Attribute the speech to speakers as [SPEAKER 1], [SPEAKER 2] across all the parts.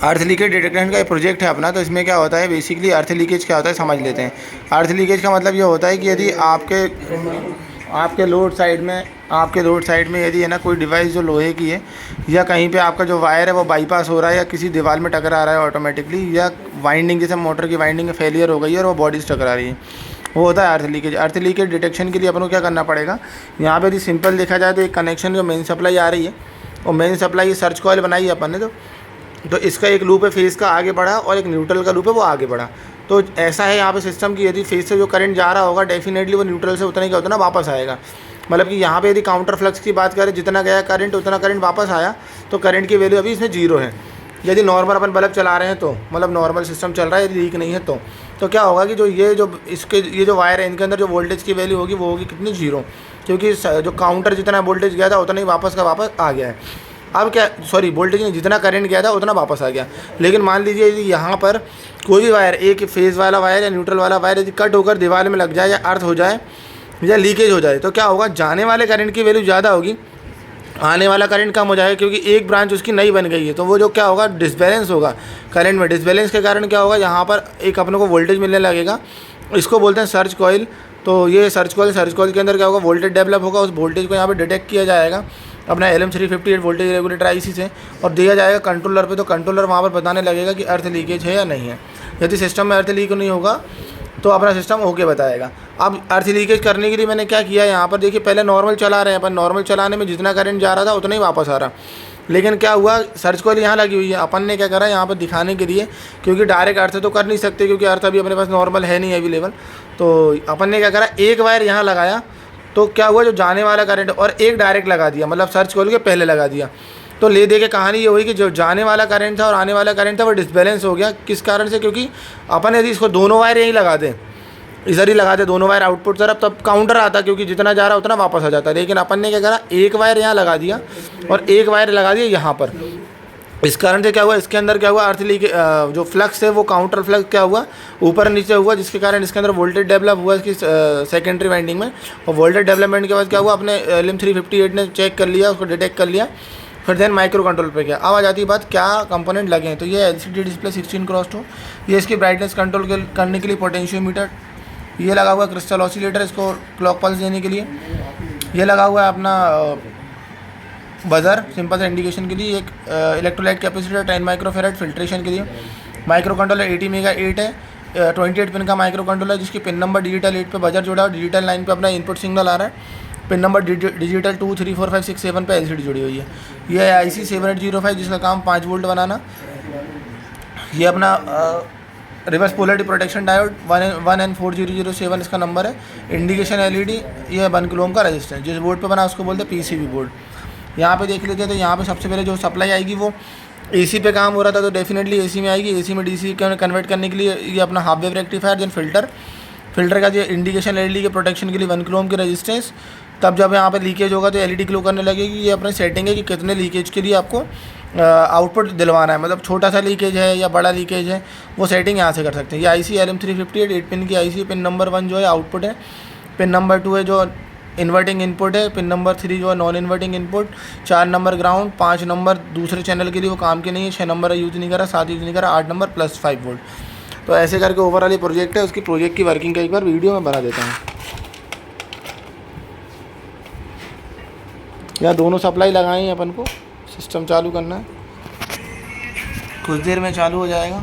[SPEAKER 1] अर्थ leakage detection का एक project है अपना। तो इसमें क्या होता है, बेसिकली अर्थ लीकेज क्या होता है समझ लेते हैं। अर्थ लीकेज का मतलब ये होता है कि यदि आपके लोड साइड में यदि है ना कोई डिवाइस जो लोहे की है, या कहीं पे आपका जो वायर है वो बाईपास हो रहा है, या किसी दीवार में टकरा रहा है ऑटोमेटिकली, या वाइंडिंग जैसे मोटर की वाइंडिंग फेलियर हो गई है और वो बॉडी से टकरा रही है, वो होता है अर्थ लीकेज। अर्थ लीकेज डिटेक्शन के लिए अपन को क्या करना पड़ेगा, यहाँ पे यदि सिंपल देखा जाए तो एक कनेक्शन जो मेन सप्लाई आ रही है, और मेन सप्लाई सर्च कॉइल बनाई है अपन ने, तो इसका एक लूप है फेज़ का आगे बढ़ा और एक न्यूट्रल का लूप है वो आगे बढ़ा। तो ऐसा है यहाँ पे सिस्टम की, यदि फेज़ से जो करंट जा रहा होगा डेफिनेटली वो न्यूट्रल से उतना ही उतना वापस आएगा। मतलब कि यहाँ पे यदि काउंटर फ्लक्स की बात करें, जितना गया करंट उतना करंट वापस आया, तो करंट की वैल्यू अभी इसमें 0 है। यदि नॉर्मल अपन बल्ब चला रहे हैं तो मतलब नॉर्मल सिस्टम चल रहा है, यदि लीक नहीं है तो क्या होगा कि ये जो वायर है इनके अंदर जो वोल्टेज की वैल्यू होगी वो होगी कितनी 0, क्योंकि जो काउंटर जितना वोल्टेज गया था उतना ही वापस का वापस आ गया है। अब क्या, सॉरी वोल्टेज नहीं, जितना करंट गया था उतना वापस आ गया। लेकिन मान लीजिए यदि यहाँ पर कोई भी वायर, एक फेज़ वाला वायर या न्यूट्रल वाला वायर यदि कट होकर दीवार में लग जाए या अर्थ हो जाए या लीकेज हो जाए, तो क्या होगा, जाने वाले करंट की वैल्यू ज़्यादा होगी, आने वाला करंट कम हो जाएगा, क्योंकि एक ब्रांच उसकी नई बन गई है। तो वो जो क्या होगा, डिसबैलेंस होगा करंट में। डिसबैलेंस के कारण क्या होगा, यहाँ पर एक अपने को वोल्टेज मिलने लगेगा, इसको बोलते हैं सर्च कॉइल। तो ये सर्च कॉइल के अंदर क्या होगा, वोल्टेज डेवलप होगा, उस वोल्टेज को यहाँ पर डिटेक्ट किया जाएगा अपना LM358 वोल्टेज रेगुलेटर IC से, और दिया जाएगा कंट्रोलर पे। तो कंट्रोलर वहाँ पर बताने लगेगा कि अर्थ लीकेज है या नहीं है। यदि सिस्टम में अर्थ लीक नहीं होगा तो अपना सिस्टम ओके बताएगा। अब अर्थ लीकेज करने के लिए मैंने क्या किया, यहाँ पर देखिए पहले नॉर्मल चला रहे हैं अपन, नॉर्मल चलाने में जितना करंट जा रहा था उतना ही वापस आ रहा। लेकिन क्या हुआ, सर्च कॉइल यहाँ लगी हुई है, अपन ने क्या करा यहाँ पर दिखाने के लिए, क्योंकि डायरेक्ट अर्थ तो कर नहीं सकते, क्योंकि अर्थ अभी अपने पास नॉर्मल है नहीं अवेलेबल। तो अपन ने क्या करा, एक वायर यहाँ लगाया, तो क्या हुआ, जो जाने वाला करंट और एक डायरेक्ट लगा दिया, मतलब सर्च कॉइल के पहले लगा दिया। तो ले दे के कहानी ये हुई कि जो जाने वाला करंट था और आने वाला करंट था वो डिसबैलेंस हो गया। किस कारण से, क्योंकि अपन यदि इसको दोनों वायर यहीं लगा दें, इधर ही लगा दे दोनों वायर आउटपुट तरफ, तब काउंटर आता, क्योंकि जितना जा रहा उतना वापस आ जाता। लेकिन अपन ने क्या करा, एक वायर यहाँ लगा दिया और एक वायर लगा दिया यहाँ पर। इस कारण से क्या हुआ, इसके अंदर क्या हुआ, अर्थ लीक जो फ्लक्स है वो काउंटर फ्लक्स क्या हुआ, ऊपर नीचे हुआ, जिसके कारण इसके अंदर वोल्टेज डेवलप हुआ इसकी सेकेंडरी वाइंडिंग में। और वोल्टेज डेवलपमेंट के बाद क्या हुआ, अपने LM358 ने चेक कर लिया, उसको डिटेक्ट कर लिया, फिर देन माइक्रो कंट्रोल पे गया। अब आ जाती है बात क्या कंपोनेंट लगे हैं। तो ये LCD डिस्प्ले 16x2, ये इसकी ब्राइटनेस कंट्रोल करने के लिए पोटेंशियोमीटर, ये लगा हुआ है क्रिस्टल ऑसिलेटर इसको क्लॉक पल्स देने के लिए, ये लगा हुआ है अपना बजर सिंपल से इंडिकेशन के लिए, एक इलेक्ट्रोलाइट कैपेसिटर 10 माइक्रोफेरेड फिल्ट्रेशन के लिए। माइक्रो कंट्रोलर 80 मेगा 8 है, 28 पिन का माइक्रो कंट्रोलर, जिसकी पिन नंबर डिजिटल 8 पे बजर जुड़ा है, डिजिटल 9 पे अपना इनपुट सिग्नल आ रहा है, पिन नंबर डिजिटल 2 3 4 5 6 7 पे LCD जुड़ी हुई है। ये IC 7805 जिसका काम 5 वोल्ट बनाना। ये अपना reverse polarity protection diode 1N4007 इसका नंबर है। इंडिकेशन LED, ये 1 किलो ओम का रजिस्टेंस, जिस बोर्ड पे बना उसको बोलते हैं PCB बोर्ड। यहाँ पे देख लेते हैं, तो यहाँ पे सबसे पहले जो सप्लाई आएगी वो AC पे काम हो रहा था, तो डेफिनेटली AC में आएगी। AC में DC कन्वर्ट करने के लिए ये अपना half wave rectifier, then filter का जो इंडिकेशन LED के प्रोटेक्शन के लिए 1 किलो ओम की रजिस्टेंस। तब जब यहाँ पे लीकेज होगा तो LED ग्लो करने लगेगी। ये अपनी सेटिंग है कि कितने लीकेज के लिए आपको आउटपुट दिलवाना है, मतलब छोटा सा लीकेज है या बड़ा लीकेज है, वो सेटिंग यहाँ से कर सकते हैं। ये IC LM358 8 पिन की IC, पिन नंबर 1 जो है आउटपुट है, पिन नंबर 2 है जो इन्वर्टिंग इनपुट है, पिन नंबर 3 जो है non inverting input, 4 number ground, 5 number दूसरे चैनल के लिए वो काम के नहीं है, 6 नंबर यूज़ नहीं करा, 7 यूज़ नहीं करा, 8 नंबर प्लस 5 वोल्ट। तो ऐसे करके ओवरऑल ये प्रोजेक्ट है, उसकी प्रोजेक्ट की वर्किंग का एक बार वीडियो में बना देता हूँ। या दोनों सप्लाई लगाई है अपन को, सिस्टम चालू करना है, कुछ देर में चालू हो जाएगा।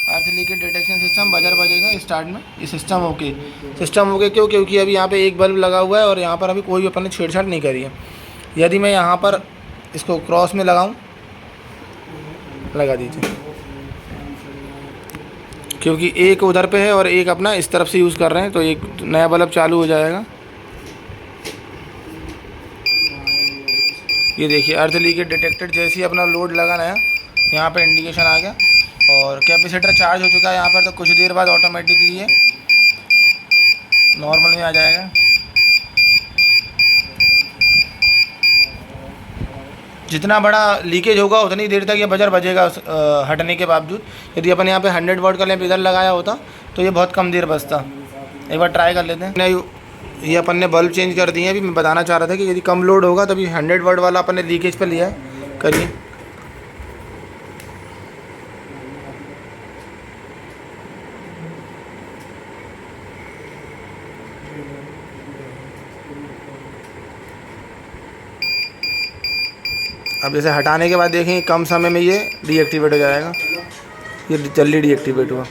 [SPEAKER 1] अर्थ लीकेज डिटेक्शन सिस्टम बजर बजेगा स्टार्ट में। ये सिस्टम ओके क्यों, क्योंकि अभी यहाँ पे एक बल्ब लगा हुआ है और यहाँ पर अभी कोई भी अपन ने छेड़छाड़ नहीं करी है। यदि मैं यहाँ पर इसको क्रॉस में लगाऊं, लगा दीजिए, क्योंकि एक उधर पे है और एक अपना इस तरफ से यूज़ कर रहे हैं, तो एक नया बल्ब चालू हो जाएगा। ये देखिए अर्थ लीकेज डिटेक्टेड, जैसे ही अपना लोड लगा नया, यहाँ पे इंडिकेशन आ गया और कैपेसिटर चार्ज हो चुका है यहाँ पर। तो कुछ देर बाद ऑटोमेटिकली ये नॉर्मल में आ जाएगा। जितना बड़ा लीकेज होगा उतनी देर तक ये बजर बजेगा हटने के बावजूद। यदि अपन यहाँ पे 100 वाट का लैंप इधर लगाया होता तो ये बहुत कम देर बजता। एक बार ट्राई कर लेते हैं। ये अपन ने बल्ब चेंज कर दिए हैं। अभी मैं बताना चाह रहा था कि यदि कम लोड होगा तभी 100 वाट वाला अपन ने लीकेज पे लिया है। करिए। अब इसे हटाने के बाद देखें कम समय में ये डीएक्टिवेट हो जाएगा। ये जल्दी डीएक्टिवेट हुआ।